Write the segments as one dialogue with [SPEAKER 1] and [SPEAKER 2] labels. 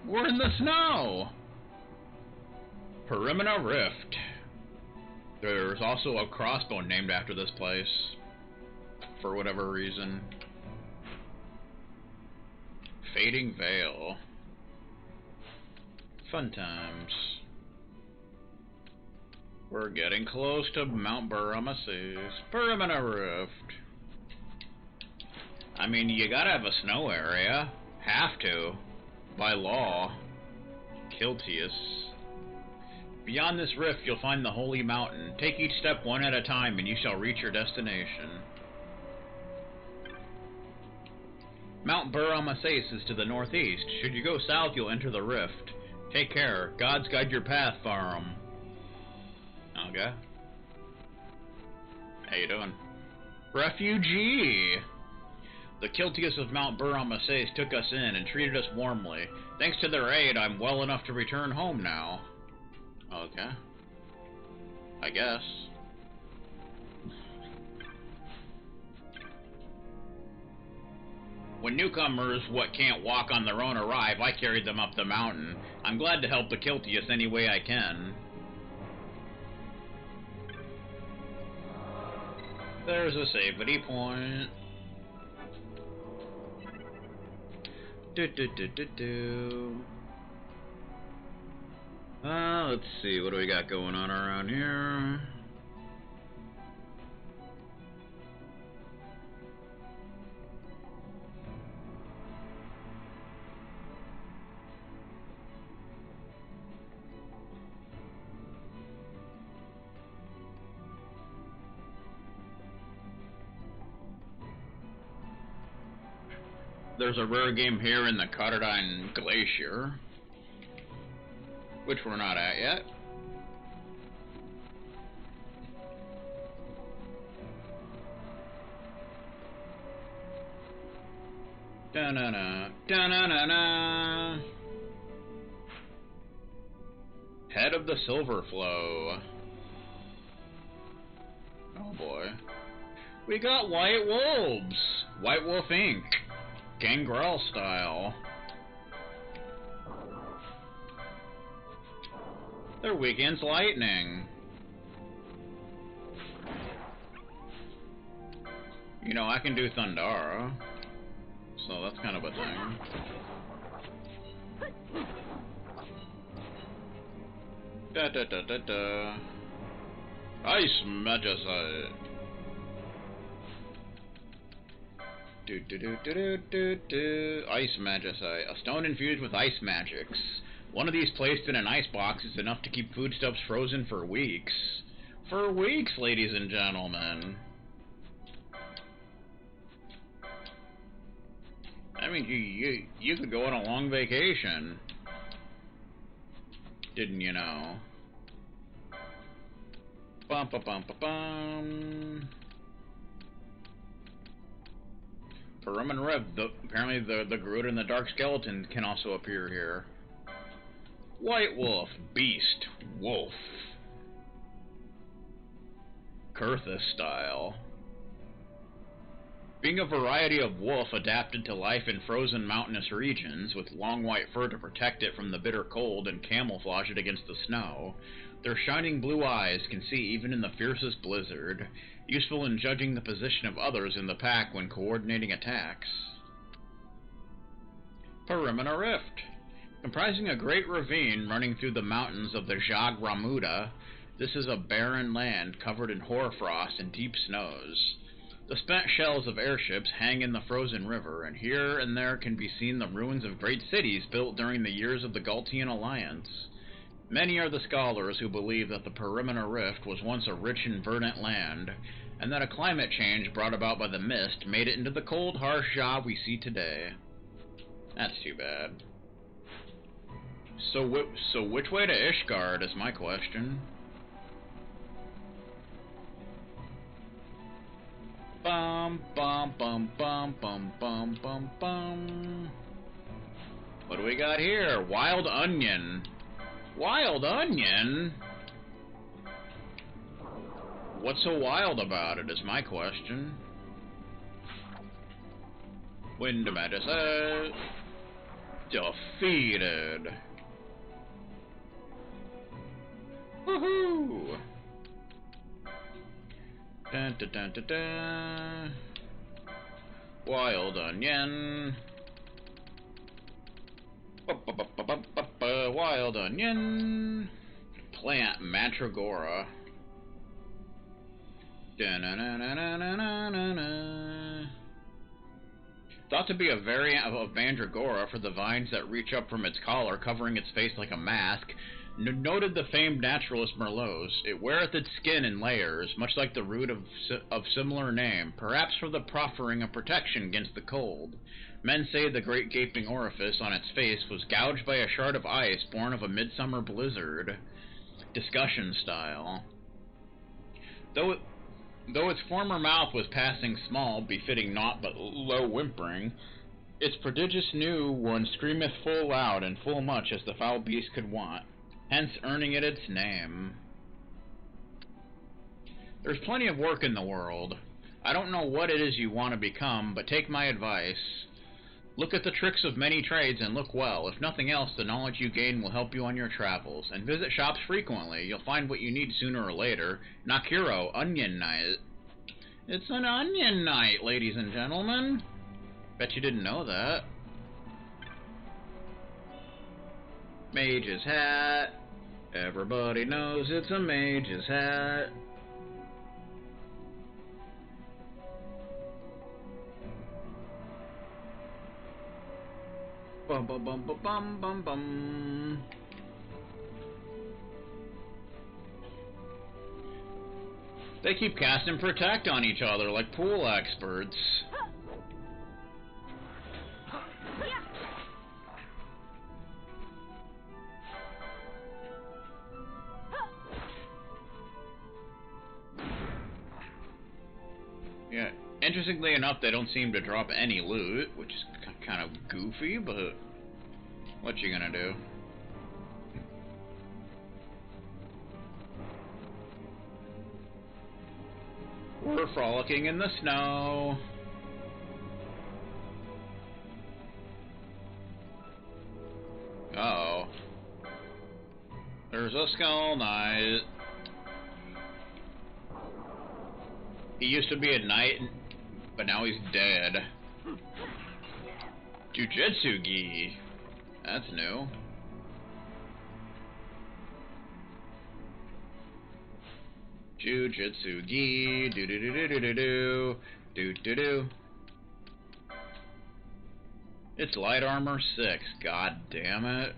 [SPEAKER 1] We're in the snow! Paramina Rift. There's also a crossbow named after this place. For whatever reason. Fading Veil. Fun times. We're getting close to Mount Paramina. Paramina Rift. I mean, you gotta have a snow area. Have to. By law. Kiltius. Beyond this rift, you'll find the Holy Mountain. Take each step one at a time, and you shall reach your destination. Mount Paramina is to the northeast. Should you go south, you'll enter the rift. Take care. Gods guide your path, Farum. Okay. How you doing? Refugee! The Kiltius of Mount Paramina took us in and treated us warmly. Thanks to their aid, I'm well enough to return home now. Okay. I guess. When newcomers what can't walk on their own arrive, I carried them up the mountain. I'm glad to help the Kiltius any way I can. There's a savity point. Let's see, what do we got going on around here? There's a rare game here in the Cotardine Glacier, which we're not at yet. Da-na-na, da-na-na-na. Head of the Silver Flow. Oh boy. We got White Wolves! White Wolf Inc. Gangrel style. They're weak against lightning. You know, I can do Thundara, so that's kind of a thing. Da da da da da. Ice Magicite. Ice Magicite. A stone infused with ice magics. One of these placed in an ice box is enough to keep foodstuffs frozen for weeks. For weeks, ladies and gentlemen. I mean, you could go on a long vacation. Didn't you know? Bum ba bum ba bum. Paramina Rift. Apparently the Groot and the Dark Skeleton can also appear here. White Wolf, Beast, Wolf. Kurthus style. Being a variety of wolf adapted to life in frozen mountainous regions, with long white fur to protect it from the bitter cold and camouflage it against the snow, their shining blue eyes can see even in the fiercest blizzard, useful in judging the position of others in the pack when coordinating attacks. Paramina Rift. Comprising a great ravine running through the mountains of the Jag Ramuda, this is a barren land covered in hoarfrost and deep snows. The spent shells of airships hang in the frozen river, and here and there can be seen the ruins of great cities built during the years of the Galtian Alliance. Many are the scholars who believe that the Paramina Rift was once a rich and verdant land, and that a climate change brought about by the mist made it into the cold, harsh job we see today. That's too bad. So which way to Ishgard is my question. Bum bum bum bum bum bum bum bum. What do we got here? Wild Onion. Wild Onion? What's so wild about it is my question. Wind Magicite. Defeated. Woohoo! Dun, dun, dun, dun, dun. Wild onion. Wild onion. Plant mandragora. Thought to be a variant of mandragora for the vines that reach up from its collar, covering its face like a mask. Noted the famed naturalist Merlot's. It weareth its skin in layers, much like the root of similar name, perhaps for the proffering of protection against the cold. Men say the great gaping orifice on its face was gouged by a shard of ice born of a midsummer blizzard. Discussion style. Though its former mouth was passing small, befitting naught but low whimpering, its prodigious new one screameth full loud and full much as the foul beast could want, hence earning it its name. There's plenty of work in the world. I don't know what it is you want to become, but take my advice. Look at the tricks of many trades and look well. If nothing else, the knowledge you gain will help you on your travels. And visit shops frequently. You'll find what you need sooner or later. Nakiro, Onion Night. It's an onion night, ladies and gentlemen. Bet you didn't know that. Mage's hat. Everybody knows it's a mage's hat. Bum bum bum bum bum bum bum. They keep casting Protect on each other like pool experts. Yeah, interestingly enough, they don't seem to drop any loot, which is kind of goofy, but what you gonna do? We're frolicking in the snow. Uh-oh. There's a Skull Knight. He used to be a knight, but now he's dead. Jujutsu-gi. That's new. Jujutsu-gi. Do-do-do-do-do-do. Do-do-do. It's light armor 6. God damn it.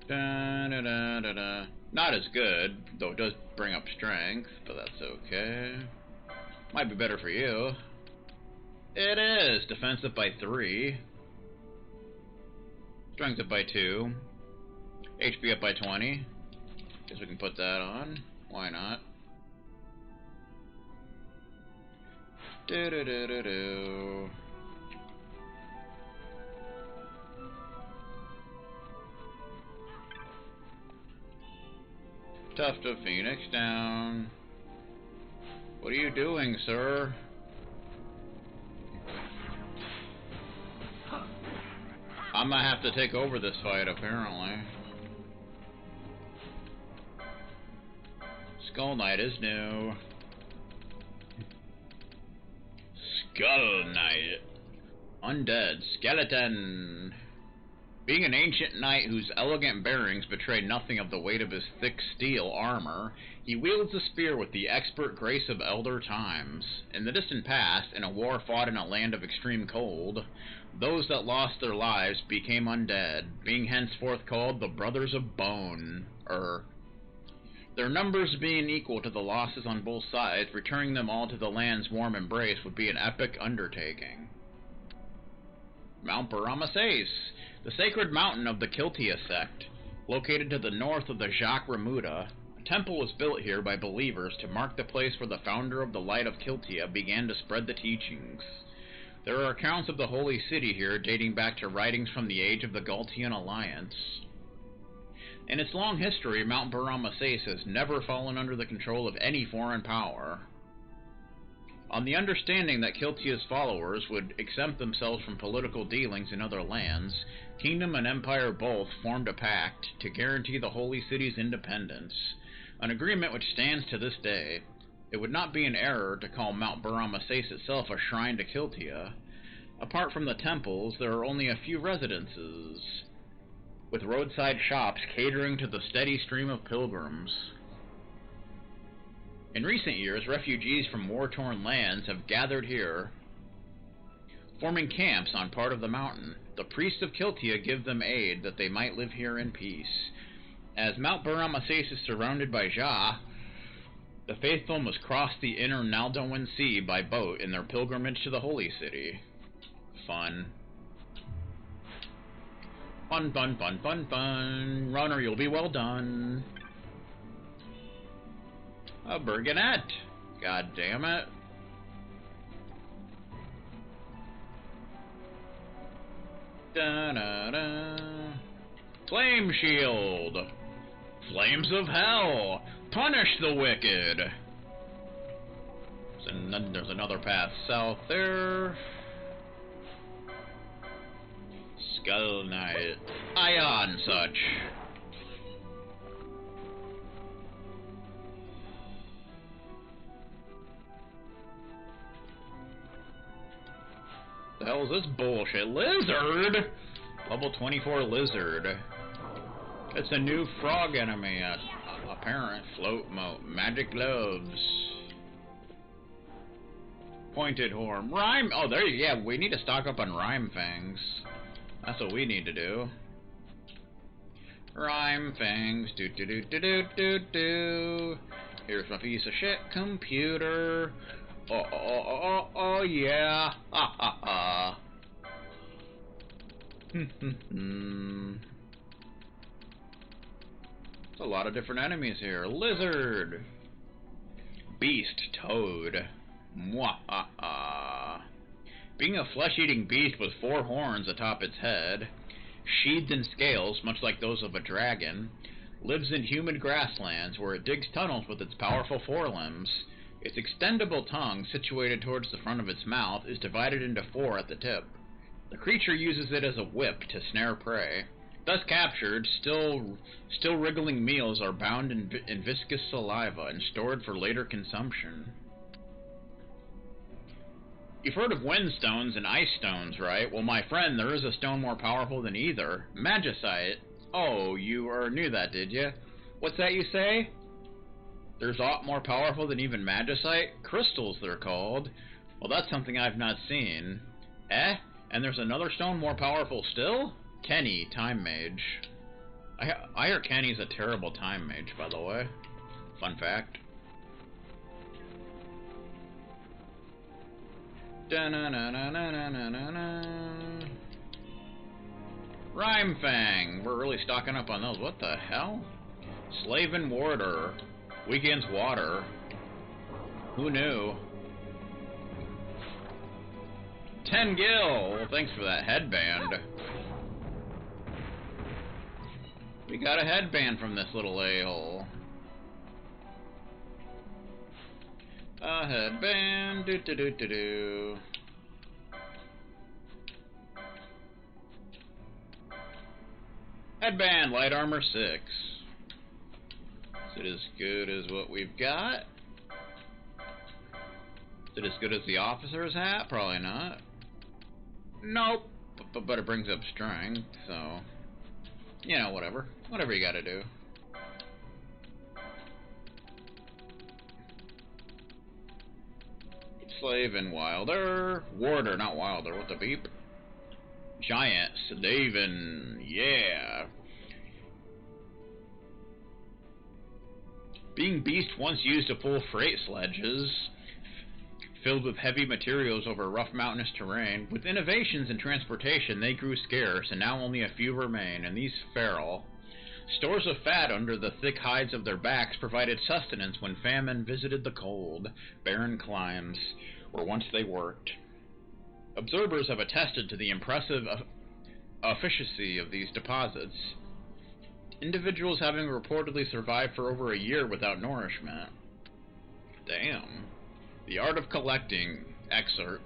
[SPEAKER 1] Da-da-da-da-da. Not as good, though it does bring up strength, but that's okay. Might be better for you. It is! Defensive by 3. Strength up by 2. HP up by 20. Guess we can put that on. Why not? Do-do-do-do-do. Tuft of Phoenix down. What are you doing, sir? I might have to take over this fight, apparently. Skull Knight is new. Skull Knight. Undead Skeleton. Being an ancient knight whose elegant bearings betray nothing of the weight of his thick steel armor, he wields a spear with the expert grace of elder times. In the distant past, in a war fought in a land of extreme cold, those that lost their lives became undead, being henceforth called the Brothers of Bone. Their numbers being equal to the losses on both sides, returning them all to the land's warm embrace would be an epic undertaking. Mount Paramina, the sacred mountain of the Kiltia sect, located to the north of the Jacques Ramuda. A temple was built here by believers to mark the place where the founder of the Light of Kiltia began to spread the teachings. There are accounts of the holy city here dating back to writings from the age of the Galtian Alliance. In its long history, Mount Paramina has never fallen under the control of any foreign power. On the understanding that Kiltia's followers would exempt themselves from political dealings in other lands, Kingdom and Empire both formed a pact to guarantee the Holy City's independence, an agreement which stands to this day. It would not be an error to call Mount Baramases itself a shrine to Kiltia. Apart from the temples, there are only a few residences, with roadside shops catering to the steady stream of pilgrims. In recent years, refugees from war-torn lands have gathered here, forming camps on part of the mountain. The priests of Kiltia give them aid that they might live here in peace. As Mount Baramases is surrounded by Ja, the faithful must cross the inner Naldoan Sea by boat in their pilgrimage to the Holy City. Fun. Fun, fun, fun, fun, fun. Runner, you'll be well done. A Burgonette. God damn it. Da-da-da. Flame Shield. Flames of Hell. Punish the wicked. There's another path south there. Skull Knight. Ion such. The hell is this bullshit? Lizard? Level 24 Lizard. It's a new frog enemy. Apparent float mode. Magic gloves. Pointed horn. Rhyme. Oh, there you. Yeah, we need to stock up on Rhyme Fangs. That's what we need to do. Rhyme Fangs. Do do do do do do do. Here's my piece of shit computer. Oh yeah. Ha ha ha. There's a lot of different enemies here. Lizard. Beast Toad. Mwahaha. Being a flesh-eating beast with 4 horns atop its head, sheathed in scales, much like those of a dragon, lives in humid grasslands where it digs tunnels with its powerful forelimbs. Its extendable tongue, situated towards the front of its mouth, is divided into 4 at the tip. The creature uses it as a whip to snare prey. Thus captured, still wriggling meals are bound in viscous saliva and stored for later consumption. You've heard of wind stones and ice stones, right? Well, my friend, there is a stone more powerful than either. Magicite. Oh, you knew that, did you? What's that you say? There's aught more powerful than even Magicite? Crystals, they're called. Well, that's something I've not seen. Eh? And there's another stone more powerful still? Kenny, Time Mage. I hear Kenny's a terrible Time Mage, by the way. Fun fact. Rhyme Fang. We're really stocking up on those. What the hell? Slave and Warder. Weekend's Water. Who knew? 10 gil. Well, thanks for that headband. We got a headband from this little a-hole. A headband. Do do do do do. Headband. Light armor 6. Is it as good as what we've got? Is it as good as the officer's hat? Probably not. Nope. But it brings up strength, so... You know, whatever. Whatever you gotta do. Slave and Wilder. Warder, not Wilder. What the beep? Giant. Sedaven. Yeah. Being beast once used to pull freight sledges filled with heavy materials over rough mountainous terrain. With innovations in transportation, they grew scarce, and now only a few remain, and these feral. Stores of fat under the thick hides of their backs provided sustenance when famine visited the cold, barren climes where once they worked. Observers have attested to the impressive efficiency of these deposits, individuals having reportedly survived for over a year without nourishment. Damn. The Art of Collecting. Excerpt.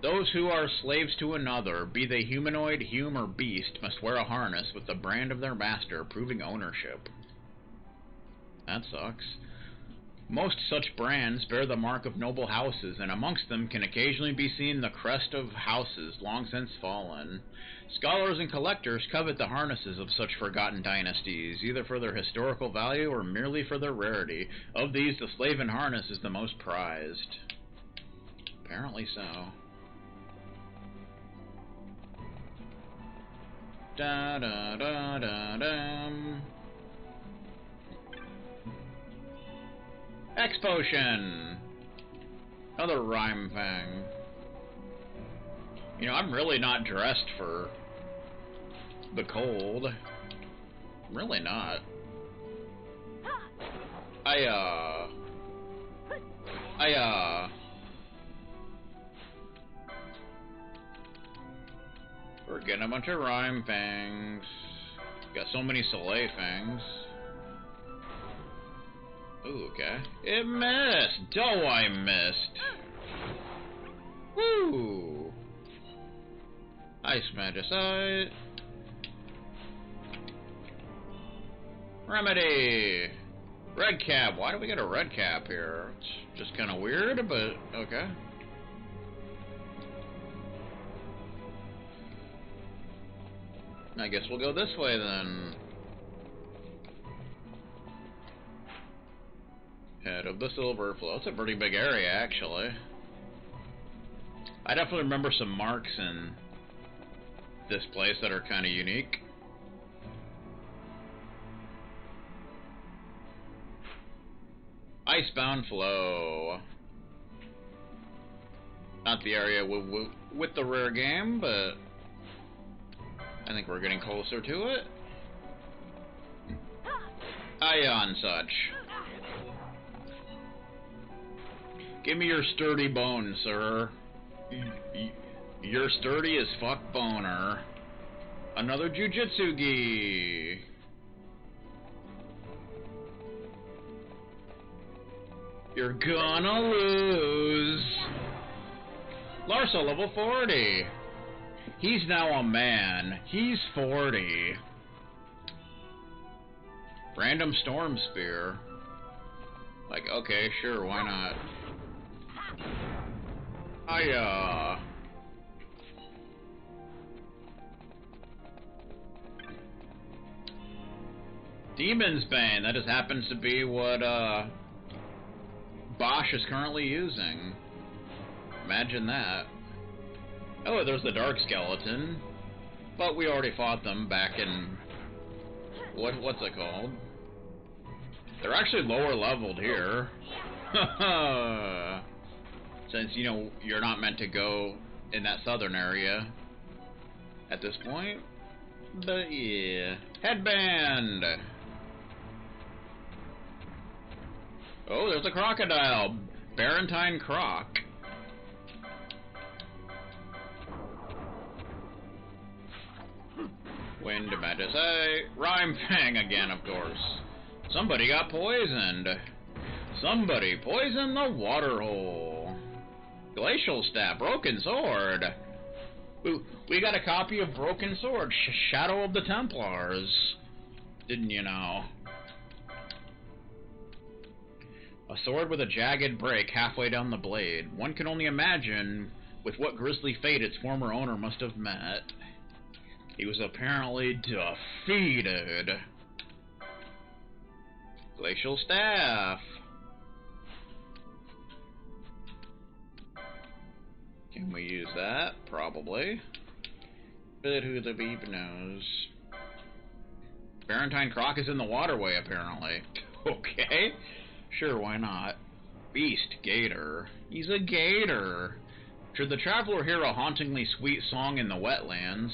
[SPEAKER 1] Those who are slaves to another, be they humanoid, human, or beast, must wear a harness with the brand of their master, proving ownership. That sucks. Most such brands bear the mark of noble houses, and amongst them can occasionally be seen the crest of houses long since fallen. Scholars and collectors covet the harnesses of such forgotten dynasties, either for their historical value or merely for their rarity. Of these, the slave in harness is the most prized. Apparently so. Da da da da dum. X potion. Another rhyme thing. You know, I'm really not dressed for the cold. I'm really not. We're getting a bunch of rhyme things. Got so many Soleil things. Ooh, okay. It missed! Oh, I missed! Woo! Ice Magicite. Remedy! Red cap. Why do we get a red cap here? It's just kind of weird, but okay. I guess we'll go this way then. Head of the Silver Flow. It's a pretty big area, actually. I definitely remember some marks in this place that are kind of unique. Icebound Flow. Not the area with the rare game, but I think we're getting closer to it. Ion such. Give me your sturdy bone, sir. You're sturdy as fuck boner. Another Jujutsu-gi. You're gonna lose. Larsa, level 40. He's now a man. He's 40. Random Storm Spear. Like, okay, sure, why not? Demon's Bane. That just happens to be what, Bosch is currently using. Imagine that. Oh, there's the Dark Skeleton. But we already fought them back in... What's it called? They're actually lower leveled here. Since, you know, you're not meant to go in that southern area at this point. But yeah. Headband! Oh, there's a crocodile. Barentine Croc. Wind Magicite. Rhyme Fang again, of course. Somebody got poisoned. Somebody poisoned the water hole. Glacial Staff. Broken Sword. We got a copy of Broken Sword. Shadow of the Templars. Didn't you know? A sword with a jagged break halfway down the blade. One can only imagine with what grisly fate its former owner must have met. He was apparently defeated. Glacial Staff. Can we use that? Probably. But who the beep knows? Barentine Croc is in the waterway, apparently. Okay. Sure, why not? Beast Gator. He's a gator. Should the traveler hear a hauntingly sweet song in the wetlands,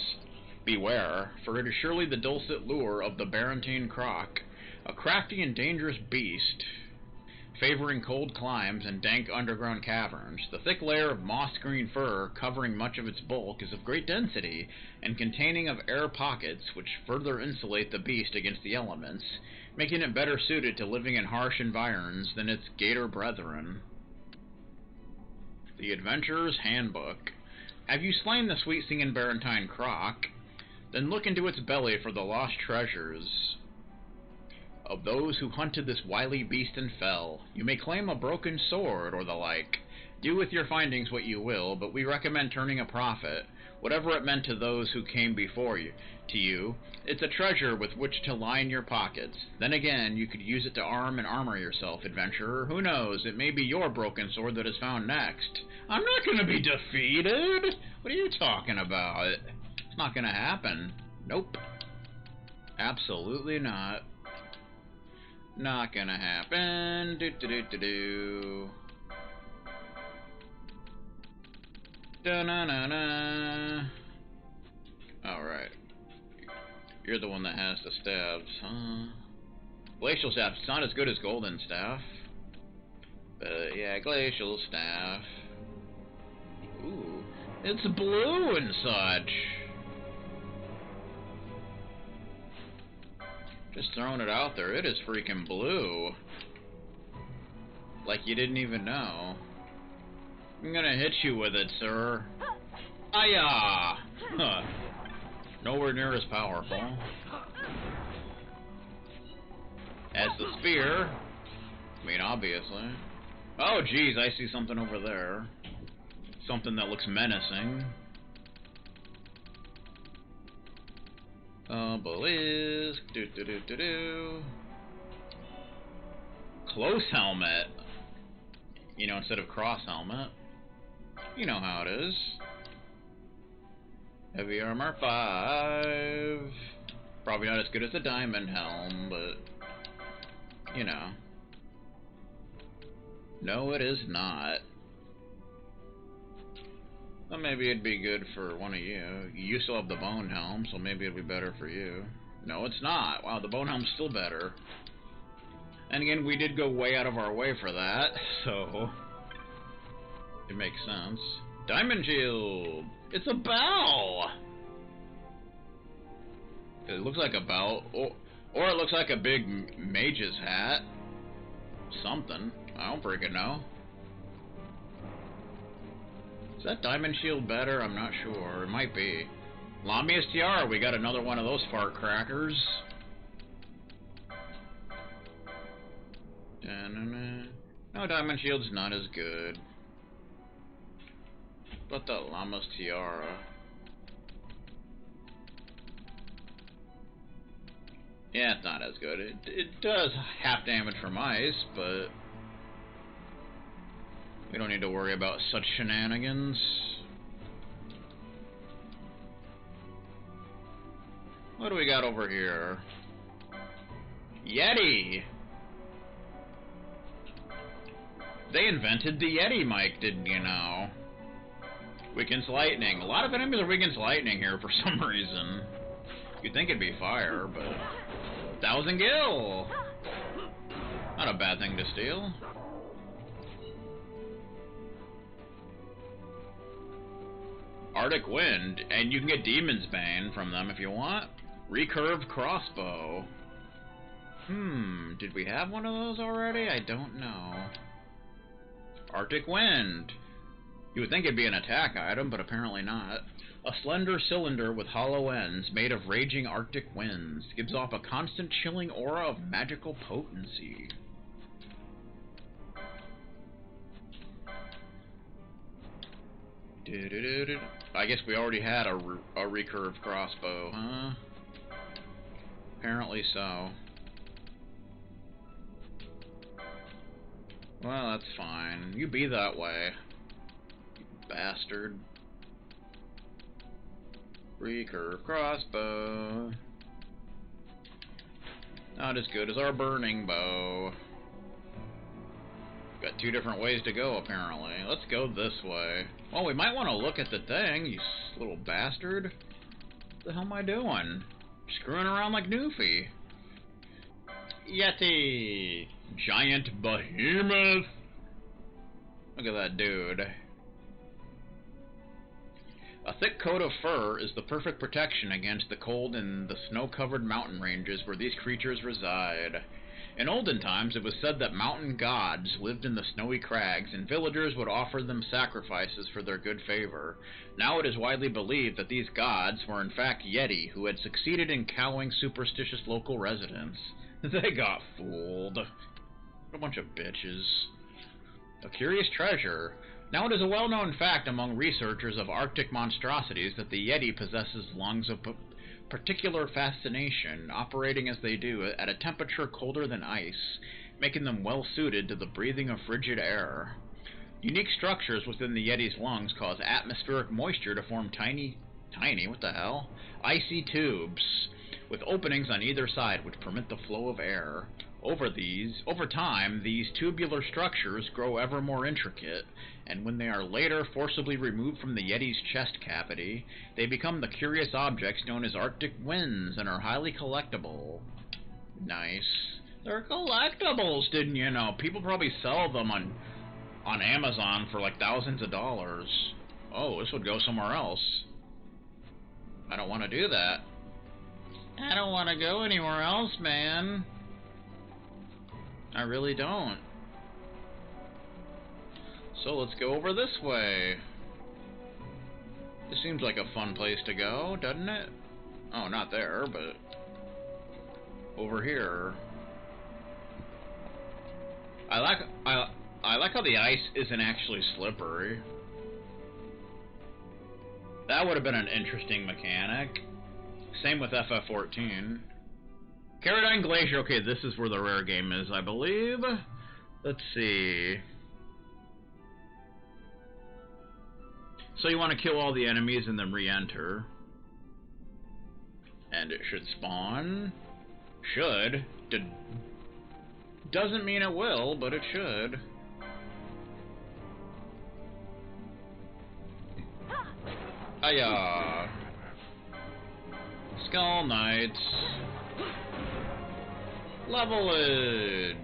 [SPEAKER 1] beware, for it is surely the dulcet lure of the Barentine Croc, a crafty and dangerous beast, favoring cold climes and dank underground caverns. The thick layer of moss-green fur covering much of its bulk is of great density, and containing of air pockets which further insulate the beast against the elements, making it better suited to living in harsh environs than its gator brethren. The Adventurer's Handbook. Have you slain the sweet singing Barentine Croc? Then look into its belly for the lost treasures of those who hunted this wily beast and fell. You may claim a broken sword or the like. Do with your findings what you will, but we recommend turning a profit, whatever it meant to those who came before you. To you, it's a treasure with which to line your pockets. Then again, you could use it to arm and armor yourself, adventurer. Who knows, it may be your broken sword that is found next. I'm not gonna be defeated! What are you talking about? It's not gonna happen. Nope. Absolutely not. Not gonna happen. Do-do-do-do-do. Da-na-na-na. Alright. You're the one that has the staves, huh? Glacial Staff. It's not as good as Golden Staff. But yeah, Glacial Staff. Ooh. It's blue and such. Just throwing it out there. It is freaking blue. Like you didn't even know. I'm gonna hit you with it, sir. Ayah! Huh. Nowhere near as powerful as the spear. I mean, obviously. Oh, geez, I see something over there. Something that looks menacing. Obelisk. Do-do-do-do-do. Close helmet. You know, instead of cross helmet. You know how it is. Heavy armor 5. Probably not as good as the diamond helm, but you know. No, it is not. Well, maybe it'd be good for one of you. You still have the bone helm, so maybe it'd be better for you. No, it's not. Wow, the bone helm's still better. And again, we did go way out of our way for that, so it makes sense. Diamond shield. It's a bell. It looks like a bell, or it looks like a big mage's hat. Something. I don't freaking know. Is that diamond shield better? I'm not sure. It might be. Lamia's tiara. We got another one of those fart crackers. Da-na-na. No, diamond shield's not as good. But the llama's tiara. Yeah, it's not as good. It does half damage from ice, but we don't need to worry about such shenanigans. What do we got over here? Yeti! They invented the Yeti mic, didn't you know? Weakens lightning. A lot of enemies are weakens lightning here for some reason. You'd think it'd be fire, but 1,000 gil! Not a bad thing to steal. Arctic Wind, and you can get Demon's Bane from them if you want. Recurved Crossbow. Did we have one of those already? I don't know. Arctic Wind. You would think it'd be an attack item, but apparently not. A slender cylinder with hollow ends made of raging Arctic winds gives off a constant chilling aura of magical potency. I guess we already had a recurved crossbow, huh? Apparently so. Well, that's fine. You be that way. You bastard. Recurve crossbow. Not as good as our burning bow. Got two different ways to go, apparently. Let's go this way. Well, we might want to look at the thing, you little bastard. What the hell am I doing? Screwing around like Newfie. Yeti! Giant behemoth! Look at that dude. A thick coat of fur is the perfect protection against the cold in the snow-covered mountain ranges where these creatures reside. In olden times, it was said that mountain gods lived in the snowy crags, and villagers would offer them sacrifices for their good favor. Now it is widely believed that these gods were in fact Yeti, who had succeeded in cowing superstitious local residents. They got fooled. What a bunch of bitches. A curious treasure. Now it is a well-known fact among researchers of Arctic monstrosities that the Yeti possesses lungs of particular fascination, operating as they do at a temperature colder than ice, making them well suited to the breathing of frigid air. Unique structures within the Yeti's lungs cause atmospheric moisture to form tiny, what the hell? Icy tubes, with openings on either side which permit the flow of air. Over time, these tubular structures grow ever more intricate, and when they are later forcibly removed from the Yeti's chest cavity, they become the curious objects known as Arctic winds and are highly collectible. Nice. They're collectibles, didn't you know? People probably sell them on Amazon for like thousands of dollars. Oh, this would go somewhere else. I don't want to do that. I don't want to go anywhere else, man. I really don't. So let's go over this way. This seems like a fun place to go, doesn't it? Oh, not there, but over here. I like how the ice isn't actually slippery. That would have been an interesting mechanic. Same with FF14. Caradine Glacier, okay, this is where the rare game is, I believe. Let's see. So you want to kill all the enemies and then re-enter. And it should spawn. Should. Doesn't mean it will, but it should. Hiya. Skull Knights. Levelage.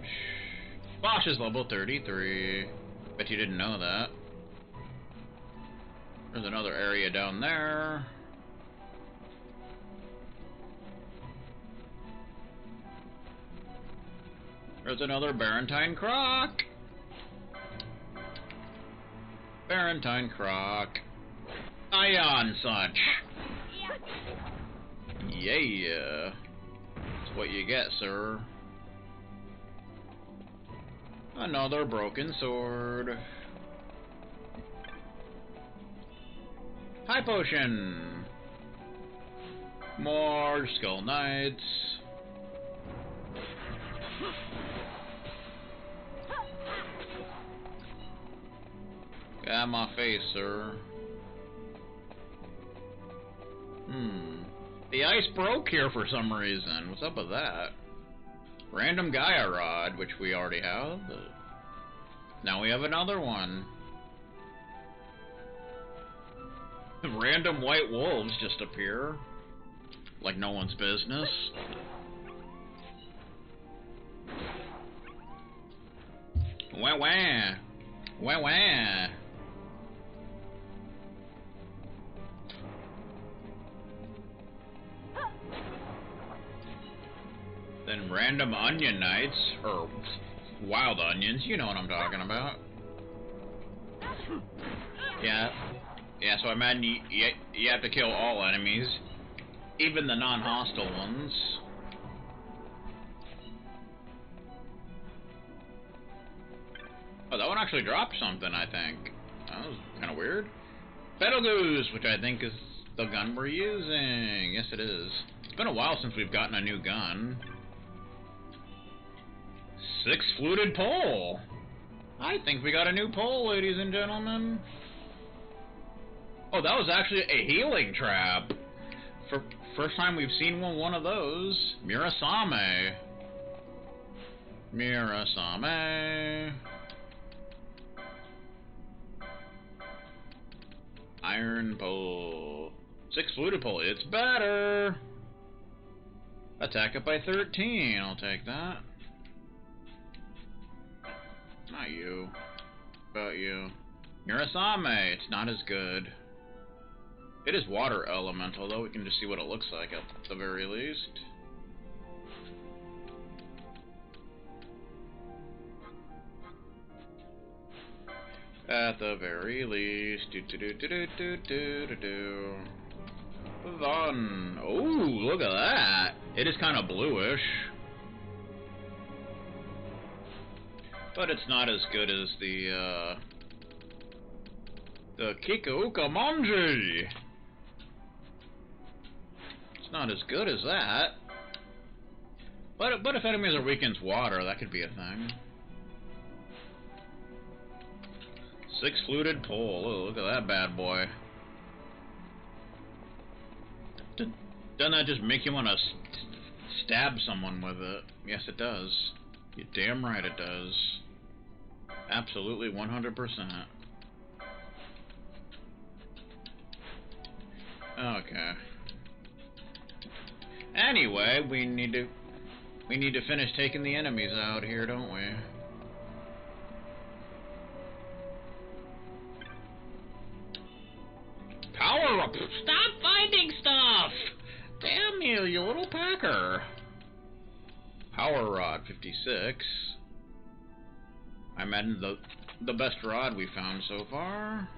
[SPEAKER 1] Bosch is level 33. Bet you didn't know that. There's another area down there. There's another Barentine Croc. Barentine Croc. Ion such. Yeah. That's what you get, sir. Another broken sword. High potion. More Skull Knights. Get out of my face, sir. The ice broke here for some reason. What's up with that? Random Gaia Rod, which we already have. Now we have another one. Random white wolves just appear. Like no one's business. Wah wah. Wah wah. Then random onion knights, or wild onions, you know what I'm talking about. Yeah, so I imagine you have to kill all enemies, even the non-hostile ones. Oh, that one actually dropped something, I think. That was kind of weird. Betelgeuse, which I think is the gun we're using. Yes, it is. It's been a while since we've gotten a new gun. 6 fluted pole. I think we got a new pole, ladies and gentlemen. Oh, that was actually a healing trap. First time we've seen one of those. Mirasame. Mirasame. Iron pole. 6 fluted pole. It's better. Attack it by 13. I'll take that. Not you. About you. Mirasame. It's not as good. It is water elemental, though. We can just see what it looks like at the very least. At the very least. Do do do do do do do do do. Fun. Oh, look at that. It is kind of bluish. But it's not as good as the Kikauka Manji. It's not as good as that. But if enemies are weak against water, that could be a thing. 6-fluted pole. Oh, look at that bad boy. Doesn't that just make you want to stab someone with it? Yes, it does. You're damn right it does. Absolutely 100%. Okay. Anyway, we need to finish taking the enemies out here, don't we? Power up! Stop finding stuff! Damn you, you little packer! Power rod 56. I imagine the best rod we found so far.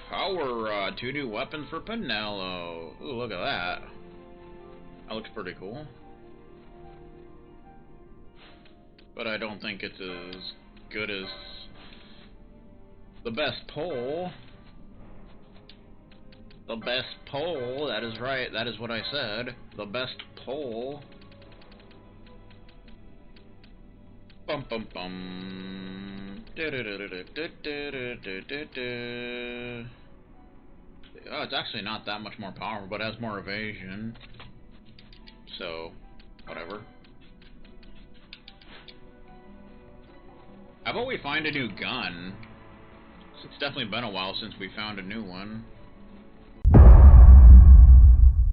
[SPEAKER 1] Power rod, 2 new weapons for Pinello. Ooh, look at that. That looks pretty cool. But I don't think it's as good as the best pole. The best pole, that is right, that is what I said. The best pole. Bum bum bum. Oh, it's actually not that much more powerful, but it has more evasion. So, whatever. How about we find a new gun? It's definitely been a while since we found a new one.